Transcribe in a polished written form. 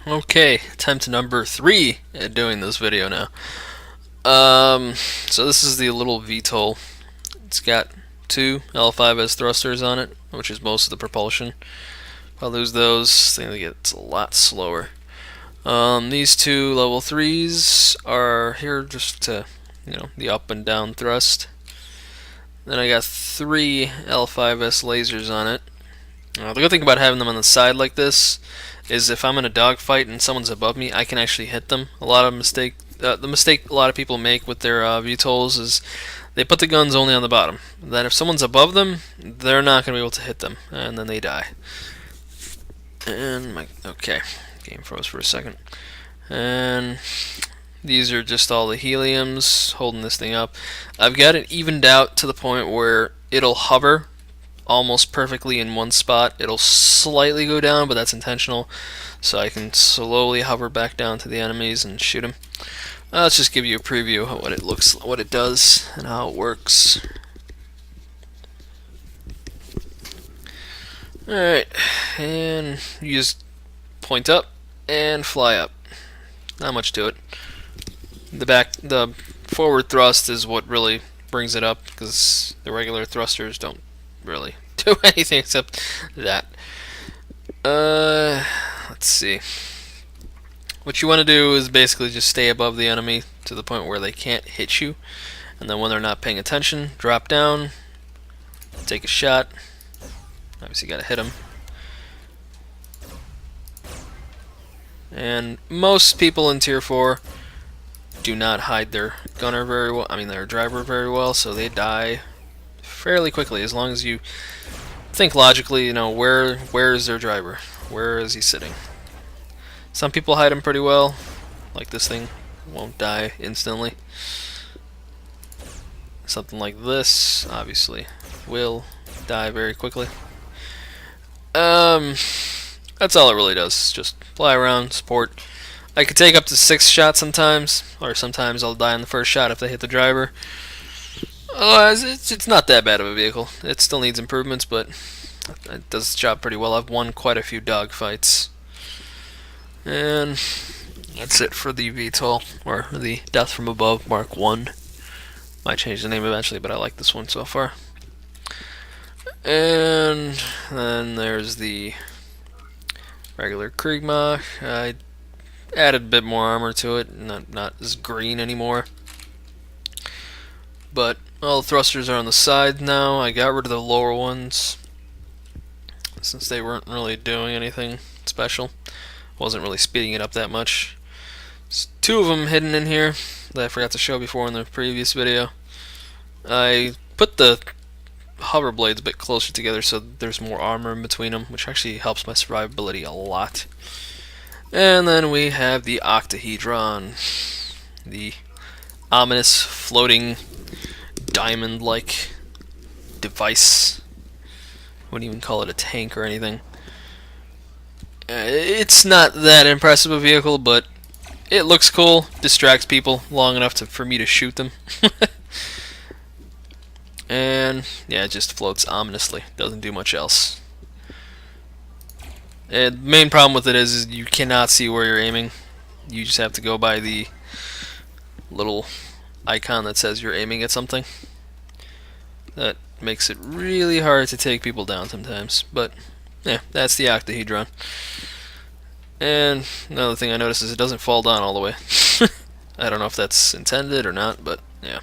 Okay, time to number 3 at doing this video now. So this is the little VTOL. It's got 2 L5S thrusters on it, which is most of the propulsion. If I lose those, I think it gets a lot slower. These 2 level 3s are here just to, the up and down thrust. Then I got 3 L5S lasers on it. The good thing about having them on the side like this is if I'm in a dogfight and someone's above me, I can actually hit them. The mistake a lot of people make with their VTOLs is they put the guns only on the bottom. Then if someone's above them, they're not going to be able to hit them, and then they die. And okay, game froze for a second. And these are just all the heliums holding this thing up. I've got it evened out to the point where it'll hover almost perfectly in one spot. It'll slightly go down, but that's intentional, so I can slowly hover back down to the enemies and shoot them. Let's just give you a preview of what it does, and how it works. Alright, and you just point up and fly up. Not much to it. The forward thrust is what really brings it up, because the regular thrusters don't really do anything except that. Let's see. What you want to do is basically just stay above the enemy to the point where they can't hit you, and then when they're not paying attention, drop down, take a shot. Obviously, you gotta hit them. And most people in Tier 4 do not hide their gunner very well. I mean, their driver very well, so they die fairly quickly as long as you think logically. Where is their driver? Where is he sitting? Some people hide him pretty well, like this thing won't die instantly. Something like this obviously will die very quickly. That's all it really does. Just fly around, support. I could take up to 6 shots sometimes, or sometimes I'll die on the first shot if they hit the driver. It's not that bad of a vehicle. It still needs improvements, but it does its job pretty well. I've won quite a few dogfights. And that's it for the VTOL, or the Death from Above Mark 1. Might change the name eventually, but I like this one so far. And then there's the regular KriegMach. I added a bit more armor to it, not as green anymore. But all the thrusters are on the side now. I got rid of the lower ones since they weren't really doing anything special. Wasn't really speeding it up that much. There's 2 of them hidden in here that I forgot to show before in the previous video. I put the hover blades a bit closer together so there's more armor in between them, which actually helps my survivability a lot. And then we have the Octahedron, the ominous floating diamond-like device. Wouldn't even call it a tank or anything. It's not that impressive a vehicle, but it looks cool, distracts people long enough for me to shoot them. And yeah, it just floats ominously, doesn't do much else. And the main problem with it is you cannot see where you're aiming. You just have to go by the little icon that says you're aiming at something. That makes it really hard to take people down sometimes, but yeah, that's the Octahedron. And another thing I noticed is it doesn't fall down all the way. I don't know if that's intended or not, but yeah.